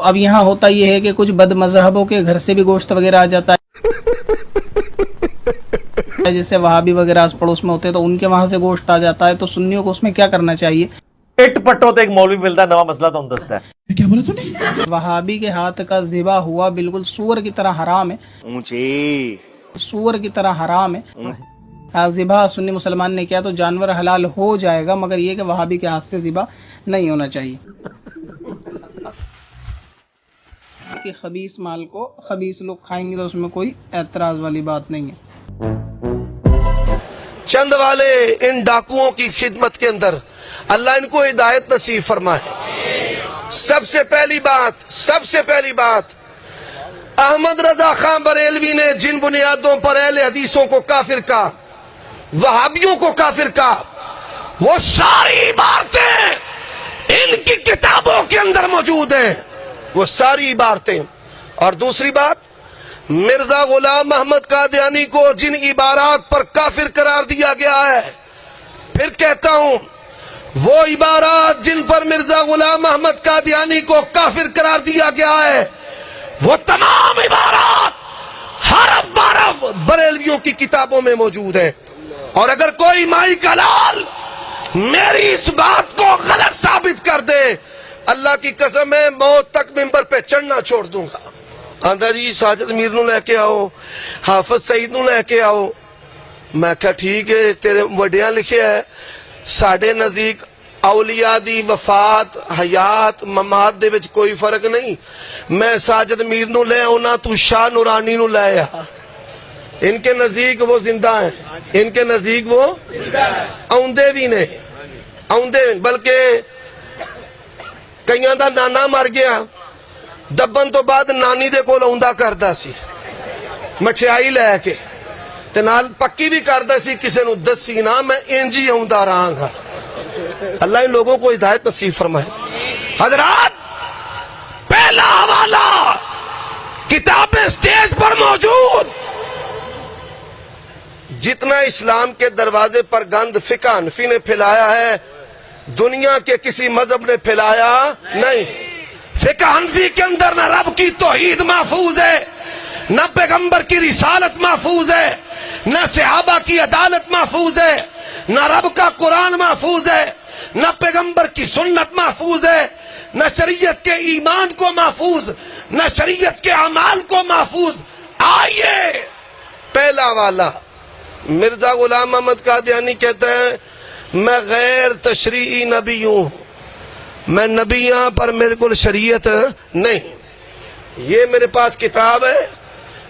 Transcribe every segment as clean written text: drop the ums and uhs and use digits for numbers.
اب یہاں ہوتا یہ ہے کہ کچھ بد مذہبوں کے گھر سے بھی گوشت وغیرہ آ جاتا ہے، جیسے وہابی وغیرہ آس پڑوس میں ہوتے ہیں تو ان کے وہاں سے گوشت آ جاتا ہے، تو سنیوں کو اس میں کیا کرنا چاہیے؟ پٹ پٹو تے ایک مولوی ملتا ہے، نواں مسئلہ تو دستا ہے. کیا بولا تو نے؟ وہابی کے ہاتھ کا ذبح ہوا بالکل سور کی طرح حرام ہے، سور کی طرح حرام ہے. ذبح سنی مسلمان نے کیا تو جانور حلال ہو جائے گا، مگر یہ کہ وہابی کے ہاتھ سے ذبح نہیں ہونا چاہیے. کہ خبیث مال کو خبیث لوگ کھائیں گے تو اس میں کوئی اعتراض والی بات نہیں ہے. چند والے ان ڈاکوؤں کی خدمت کے اندر اللہ ان کو ہدایت نصیب فرمائے. سب سے پہلی بات احمد رضا خان بریلوی نے جن بنیادوں پر اہل حدیثوں کو کافر کہا، وہابیوں کو کافر کہا، وہ ساری عبارتیں ان کی کتابوں کے اندر موجود ہیں، وہ ساری عبارتیں. اور دوسری بات، مرزا غلام محمد قادیانی کو جن عبارات پر کافر قرار دیا گیا ہے، پھر کہتا ہوں وہ عبارات جن پر مرزا غلام محمد قادیانی کو کافر قرار دیا گیا ہے، وہ تمام عبارات حرف بحرف بریلویوں کی کتابوں میں موجود ہیں. اور اگر کوئی مائی کا لال میری اس بات کو غلط ثابت کر دے، اللہ کی قسم ہے موت تک ممبر پہ چڑھنا چھوڑ دوں گا. آندا جی ساجد میر نو لے کے آؤ، حافظ سعید نو لے کے آؤ. میں کہا ٹھیک ہے، تیرے وڈیاں لکھے ہے ساڈے نزدیک اولیاء دی وفات حیات ممات دے وچ کوئی فرق نہیں. میں ساجد میر نو لے آؤنا، تو شاہ نورانی نو لے آ. ان کے نزدیک وہ زندہ ہیں، ان کے نزدیک وہ آؤندے بھی نے، بلکہ کئیاں دا نانا مر گیا، دبن تو بعد نانی دے کول آوندا کردا سی مٹھیائی لے کے، تے نال پکی بھی کردا سی کسے نو دسی نا میں انج ہی آوندا رہاں گا. اللہ ان لوگوں کو ہدایت نصیب فرمائے. حضرات، پہلا حوالہ کتاب سٹیج پر موجود. جتنا اسلام کے دروازے پر گند فقہ حنفی نے پھیلایا ہے، دنیا کے کسی مذہب نے پھیلایا نہیں. فقہ حنفی کے اندر نہ رب کی توحید محفوظ ہے، نہ پیغمبر کی رسالت محفوظ ہے، نہ صحابہ کی عدالت محفوظ ہے، نہ رب کا قرآن محفوظ ہے، نہ پیغمبر کی سنت محفوظ ہے، نہ شریعت کے ایمان کو محفوظ، نہ شریعت کے اعمال کو محفوظ. آئیے پہلا والا مرزا غلام محمد قادیانی کہتا ہے میں غیر تشریعی نبی ہوں، میں نبیاں پر میرے کو شریعت نہیں. یہ میرے پاس کتاب ہے،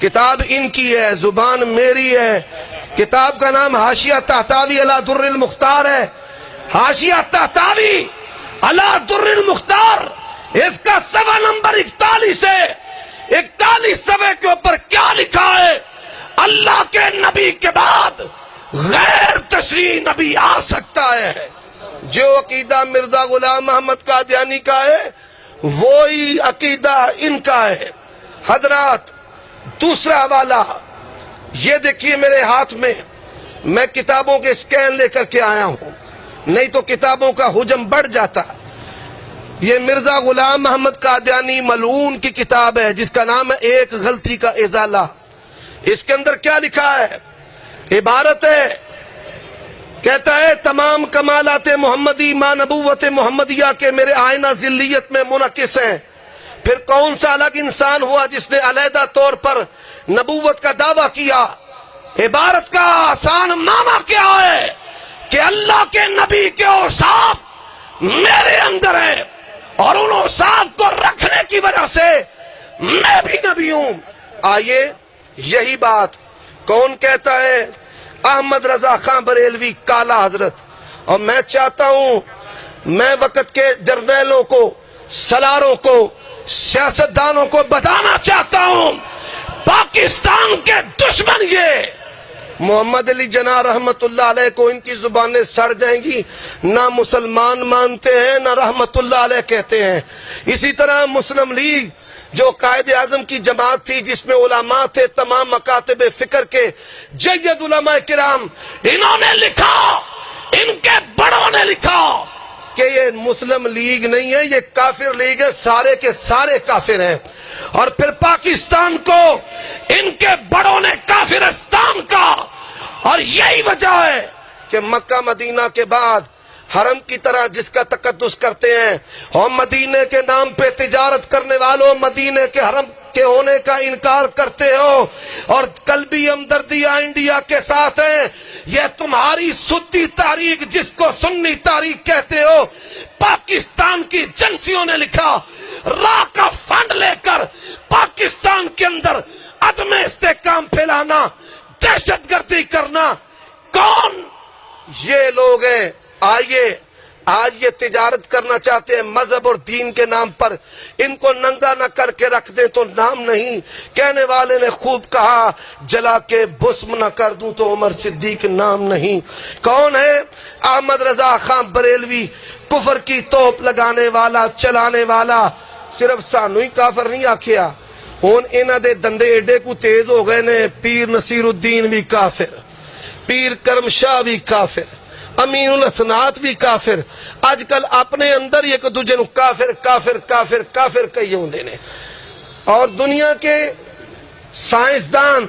کتاب ان کی ہے، زبان میری ہے. کتاب کا نام حاشیہ طحطاوی علی در المختار ہے. حاشیہ طحطاوی علی در المختار، اس کا صفحہ نمبر 41 ہے. 41 صفحے کے اوپر کیا لکھا ہے؟ اللہ کے نبی کے بعد غیر تشریعی نبی آ سکتا ہے. جو عقیدہ مرزا غلام محمد قادیانی کا ہے وہی عقیدہ ان کا ہے. حضرات، دوسرا حوالہ یہ دیکھیے میرے ہاتھ میں کتابوں کے سکین لے کر کے آیا ہوں، نہیں تو کتابوں کا حجم بڑھ جاتا. یہ مرزا غلام محمد قادیانی ملعون کی کتاب ہے جس کا نام ہے ایک غلطی کا ازالہ. اس کے اندر کیا لکھا ہے؟ عبارت ہے، کہتا ہے تمام کمالات محمدی ماں نبوت محمدیہ کے میرے آئینہ ذلیت میں منعکس ہیں. پھر کون سا الگ انسان ہوا جس نے علیحدہ طور پر نبوت کا دعویٰ کیا؟ عبارت کا آسان معنی کیا ہے کہ اللہ کے نبی کے اوصاف میرے اندر ہیں اور ان اوصاف کو رکھنے کی وجہ سے میں بھی نبی ہوں. آئیے یہی بات کون کہتا ہے؟ احمد رضا خان بریلوی کالا حضرت. اور میں چاہتا ہوں میں وقت کے جرنیلوں کو، سلاروں کو، سیاستدانوں کو بتانا چاہتا ہوں پاکستان کے دشمن یہ محمد علی جناح رحمت اللہ علیہ کو ان کی زبانیں سڑ جائیں گی، نہ مسلمان مانتے ہیں نہ رحمت اللہ علیہ کہتے ہیں. اسی طرح مسلم لیگ جو قائد اعظم کی جماعت تھی جس میں علماء تھے تمام مکاتب فکر کے جید علماء کرام، انہوں نے لکھا، ان کے بڑوں نے لکھا کہ یہ مسلم لیگ نہیں ہے، یہ کافر لیگ ہے، سارے کے سارے کافر ہیں. اور پھر پاکستان کو ان کے بڑوں نے کافرستان کا، اور یہی وجہ ہے کہ مکہ مدینہ کے بعد حرم کی طرح جس کا تقدس کرتے ہیں، اور مدینے کے نام پہ تجارت کرنے والوں مدینے کے حرم کے ہونے کا انکار کرتے ہو، اور قلبی ہمدردیاں انڈیا کے ساتھ ہیں. یہ تمہاری سنی تاریخ جس کو سنی تاریخ کہتے ہو، پاکستان کی ایجنسیوں نے لکھا، راہ کا فنڈ لے کر پاکستان کے اندر عدم استحکام پھیلانا، دہشت گردی کرنا. کون یہ لوگ ہیں؟ آئیے آج یہ تجارت کرنا چاہتے ہیں مذہب اور دین کے نام پر، ان کو ننگا نہ کر کے رکھ دیں تو نام نہیں. کہنے والے نے خوب کہا، جلا کے بھسم نہ کر دوں تو عمر صدیق نام نہیں. کون ہے؟ احمد رضا خان بریلوی، کفر کی توپ لگانے والا، چلانے والا. صرف سانو ہی کافر نہیں آکھیا، ہن انہاں دے دندے ایڈے کو تیز ہو گئے نے، پیر نصیر الدین بھی کافر، پیر کرم شاہ بھی کافر، امین الاسناد بھی کافر. اج کل اپنے اندر ایک دوجے نو کافر کافر کافر کافر کہی ہوندے نے. اور دنیا کے سائنسدان،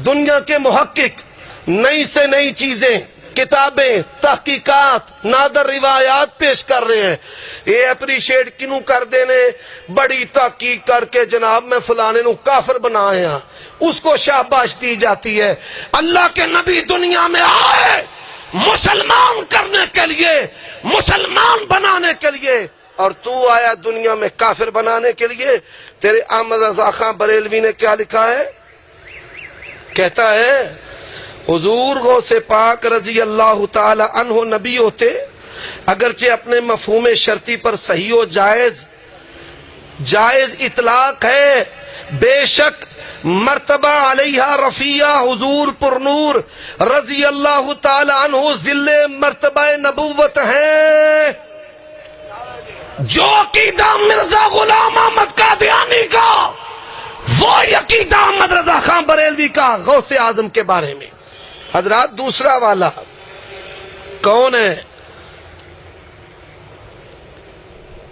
دنیا کے محقق نئی سے نئی چیزیں، کتابیں، تحقیقات، نادر روایات پیش کر رہے ہیں. یہ اپریشیٹ کنوں کر دینے، بڑی تحقیق کر کے جناب میں فلانے نو کافر بنائے ہیں، اس کو شاباش دی جاتی ہے. اللہ کے نبی دنیا میں آئے مسلمان کرنے کے لیے، مسلمان بنانے کے لیے، اور تو آیا دنیا میں کافر بنانے کے لیے. تیرے احمد رضا خان بریلوی نے کیا لکھا ہے؟ کہتا ہے حضور غوث پاک رضی اللہ تعالی عنہ نبی ہوتے، اگرچہ اپنے مفہوم شرطی پر صحیح و جائز اطلاق ہے، بے شک مرتبہ علیہ رفیع حضور پر نور رضی اللہ تعالی عنہ ذل مرتبہ نبوت ہے. جو عقیدہ مرزا غلام احمد قادیانی کا، وہ عقیدہ احمد رضا خان بریلوی کا غوث اعظم کے بارے میں. حضرات دوسرا والا کون ہے؟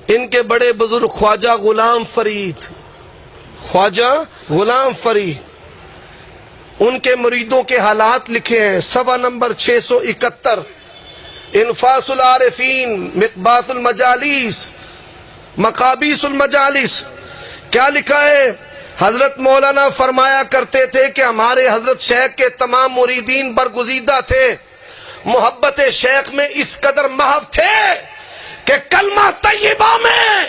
ان کے بڑے بزرگ خواجہ غلام فرید، خواجہ غلام فرید. ان کے مریدوں کے حالات لکھے ہیں، صفحہ نمبر 671، انفاس العارفین، مقباس المجالس، مقابیس المجالس. کیا لکھا ہے؟ حضرت مولانا فرمایا کرتے تھے کہ ہمارے حضرت شیخ کے تمام مریدین برگزیدہ تھے، محبت شیخ میں اس قدر محو تھے کہ کلمہ طیبہ میں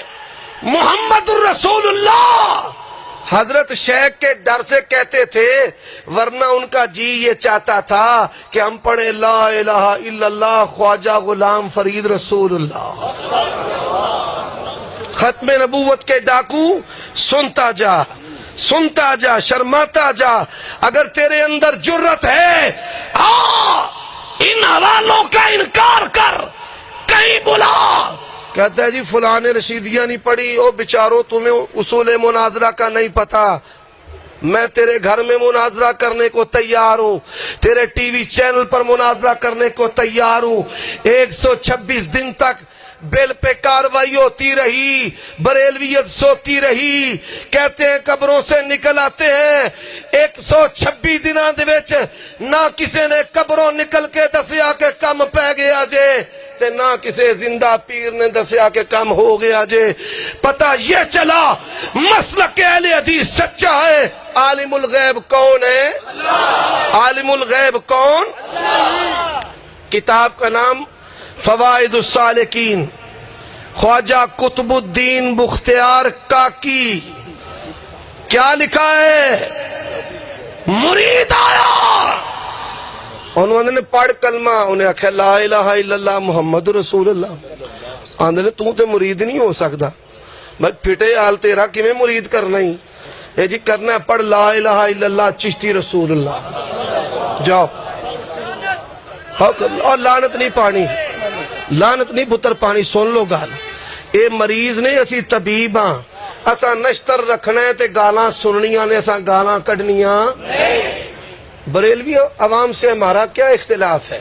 محمد الرسول اللہ حضرت شیخ کے ڈر سے کہتے تھے، ورنہ ان کا جی یہ چاہتا تھا کہ ہم پڑھیں لا الہ الا اللہ خواجہ غلام فرید رسول اللہ. ختم نبوت کے ڈاکو سنتا جا، سنتا جا، شرماتا جا. اگر تیرے اندر جرت ہے، ان حوالوں کا انکار کر، کہیں بلا. کہتا ہے جی فلاں نے رشیدیہ نہیں پڑھی، او بیچارو تمہیں اصول مناظرہ کا نہیں پتا. میں تیرے گھر میں مناظرہ کرنے کو تیار ہوں، تیرے ٹی وی چینل پر مناظرہ کرنے کو تیار ہوں. 126 دن تک بل پہ کاروائی ہوتی رہی، بریلویت سوتی رہی. کہتے ہیں قبروں سے نکل آتے ہیں. 126 دنوں دے وچ نہ کسی نے قبروں نکل کے دسیا کہ کم پہ گیا جے، تے نہ کسی زندہ پیر نے دسیا کہ کم ہو گیا جے. پتہ یہ چلا مسلک اہل حدیث سچا ہے. عالم الغیب کون ہے؟ عالم الغیب کون؟ کتاب کا نام فوائد السالکین، خواجہ قطب الدین بختیار کاکی. کیا لکھا ہے؟ مرید آیا، انہوں نے پڑھ کلمہ، انہیں آخیا لا الہ الا اللہ محمد رسول اللہ. آندھے نے تو تے مرید نہیں ہو سکتا. بھائی پھٹے حال تیرا کیویں مرید کرنا ہی؟ اے جی کرنا ہے پڑھ لا الہ الا اللہ چشتی رسول اللہ. جاؤ. اور لعنت نہیں پانی، لعنت نہیں پتر پانی. سن لو گال، اے مریض نے، اسی طبیب ہاں. اساں نشتر رکھنا ہے تے گالاں سننیاں نے، اساں گالاں کڈنیاں. بریلوی عوام سے ہمارا کیا اختلاف ہے؟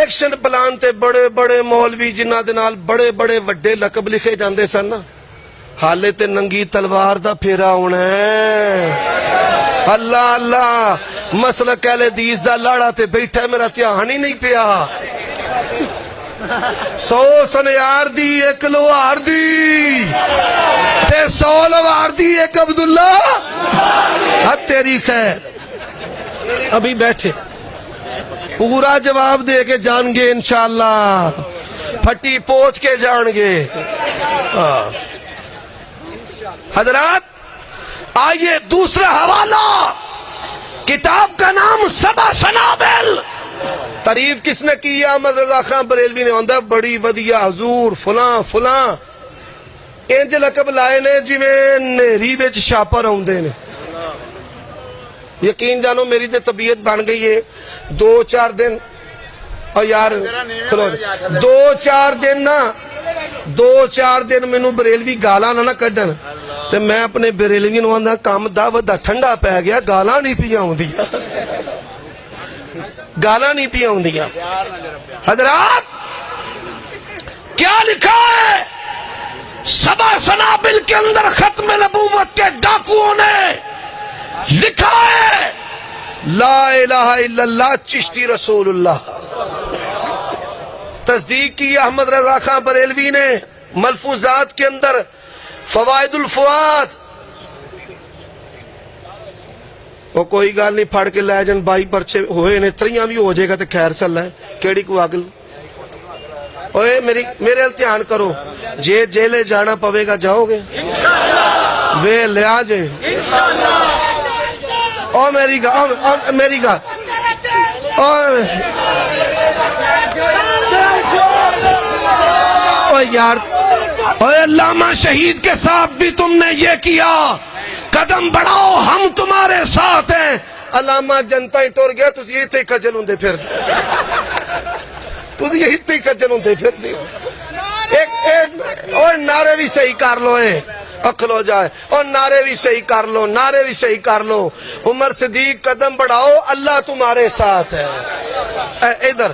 ایکشن پلان تے بڑے بڑے مولوی جنہاں دے نال بڑے بڑے وڈے لقب لکھے جاندے سن نا، حالے تے ننگی تلوار دا پھیرا ہونا ہے۔ اللہ اللہ، مسلک اہل حدیث دا لاڑا تے بیٹھا ہے، میرا دھیان ہی نہیں پیا۔ 100 سنیار دی 1 لوہار دی تے 100 لوہار دی 1 عبداللہ، حد تیری خیر۔ ابھی بیٹھے پورا جواب دے کے جان گے انشاءاللہ، پھٹی پوچھ کے جان گے۔ حضرات آئیے دوسرا حوالہ، کتاب کا نام 7 سنابل۔ تعریف کس نے کی؟ احمد رضا خان بریلوی نے، آندا بڑی ودیا حضور فلاں فلاں، انج لقب لائے نے جویں نیری وچ چھاپر آوندے نے۔ یقین جانو میری تے طبیعت بن گئی ہے 2-4 دن، اور یار 2-4 دن نا، 2-4 دن مینوں بریلوی گالاں نہ کڈن تے میں اپنے بریلوی نوں آندا کام دعوت دا ٹھنڈا پی گیا، گالاں نہیں پی آوندیاں، گالاں نہیں پی آوندیاں۔ حضرات کیا لکھا ہے 7 سنابل کے اندر ختم نبوت کے ڈاکوؤں نے لکھا ہے لا الہ الا اللہ چشتی رسول اللہ۔ تصدیق کی احمد رضا خان بریلوی نے ملفوظات کے اندر فوائد الفواد۔ وہ کوئی گل نہیں، پھڑ کے لے جان 22 پرچے ہوئے نے، 3 بھی ہو جائے گا تو خیر چل ہے، کیڑی کو اگل۔ اوے میرے دھیان کرو، جے جیلے جانا پوے گا جاؤ گے وے لیا جے او میری گا او یار، اوے علامہ شہید کے ساتھ بھی تم نے یہ کیا، قدم بڑھاؤ ہم تمہارے ساتھ ہیں۔ علامہ جنتا ہی ٹور گیا، تسی یہ تے کجل ہوندے پھر تسی یہ تے کجل ہوندے پھر دی۔ اوے نعرے بھی صحیح کر لو، اکھلو جائے، اور نعرے بھی صحیح کر لو، نعرے بھی صحیح کر لو۔ عمر صدیق قدم بڑھاؤ اللہ تمہارے ساتھ ہے۔ ادھر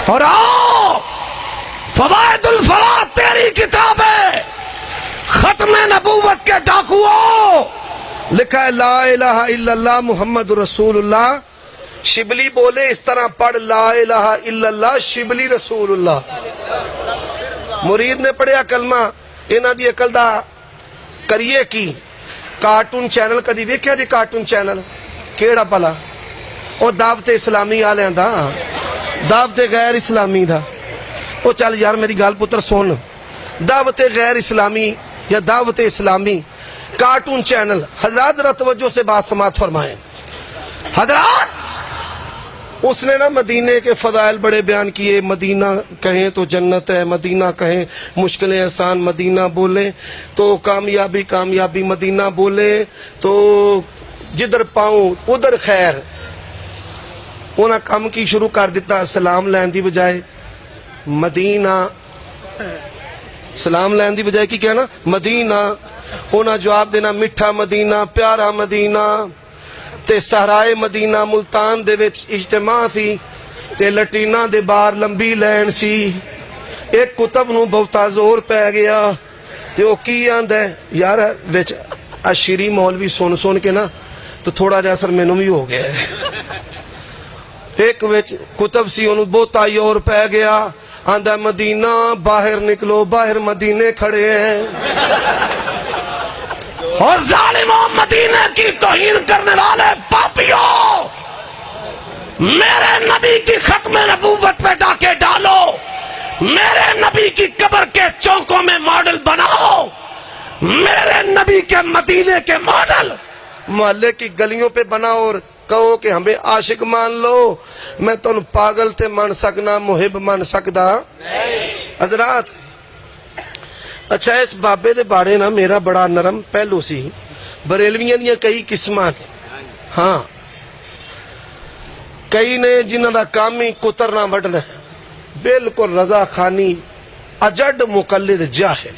اور آؤ فوائد الفواد تیری کتاب ہے، ختم نبوت کے ڈاکوؤں، لکھا ہے لا الہ الا اللہ محمد رسول اللہ۔ شبلی بولے اس طرح پڑھ لا الہ الا اللہ شبلی رسول اللہ۔ مرید نے پڑھیا کلمہ، انہاں دی عقل دا کریے کی۔ کارٹون چینل کدی ویکھیا جی؟ کارٹون چینل کیڑا پلا؟ او دعوت اسلامی والےاں دا، دعوت غیر اسلامی دا۔ او چل یار میری گل پتر سن، دعوت غیر اسلامی یا دعوت اسلامی کارٹون چینل۔ حضرات ذرا توجہ سے بات سماعت فرمائیں۔ حضرات اس نے نا مدینے کے فضائل بڑے بیان کیے، مدینہ کہیں تو جنت ہے، مدینہ کہیں مشکلیں آسان، مدینہ بولے تو کامیابی کامیابی، مدینہ بولے تو جدھر پاؤں ادھر خیر۔ انہاں کام کی شروع کر دیتا، سلام لین دی بجائے مدینہ، سلام لین دی بجائے کی کہنا مدینہ۔ انہاں جواب دینا میٹھا مدینہ، پیارا مدینہ۔ تے صحرائے مدینہ ملتان دے وچ اجتماع سی، تے لٹینا دے بار لمبی لین سی۔ ایک کتب نو بہتا زور پہ گیا، تے وہ کی آندا ہے یار وچ اشری مولوی سن کے نا تو تھوڑا جا اثر مینوں بھی ہو گیا ہے۔ ایک وچ کتب سی انہوں بہتا زور پہ گیا، آندا مدینہ باہر نکلو، باہر مدینے کھڑے ہیں۔ اور ظالموں، مدینے کی توہین کرنے والے پاپیوں، میرے نبی کی ختم نبوت پہ ڈاکے ڈالو، میرے نبی کی قبر کے چوکوں میں ماڈل بناؤ، میرے نبی کے مدینے کے ماڈل محلے کی گلیوں پہ بناؤ، اور کہو کہ ہمیں عاشق مان لو، میں تن پاگل تے مان سکنا، محب مان سکدا۔ حضرات اچھا اس بابے دے بارے نا میرا بڑا نرم پہلو سی، بریلویاں دیاں کئی قسماں نے، ہاں کئی نے جنہاں دا کام ہی کترنا وڈنا ہے، بالکل رضا خانی، اجڈ مقلد جاہل۔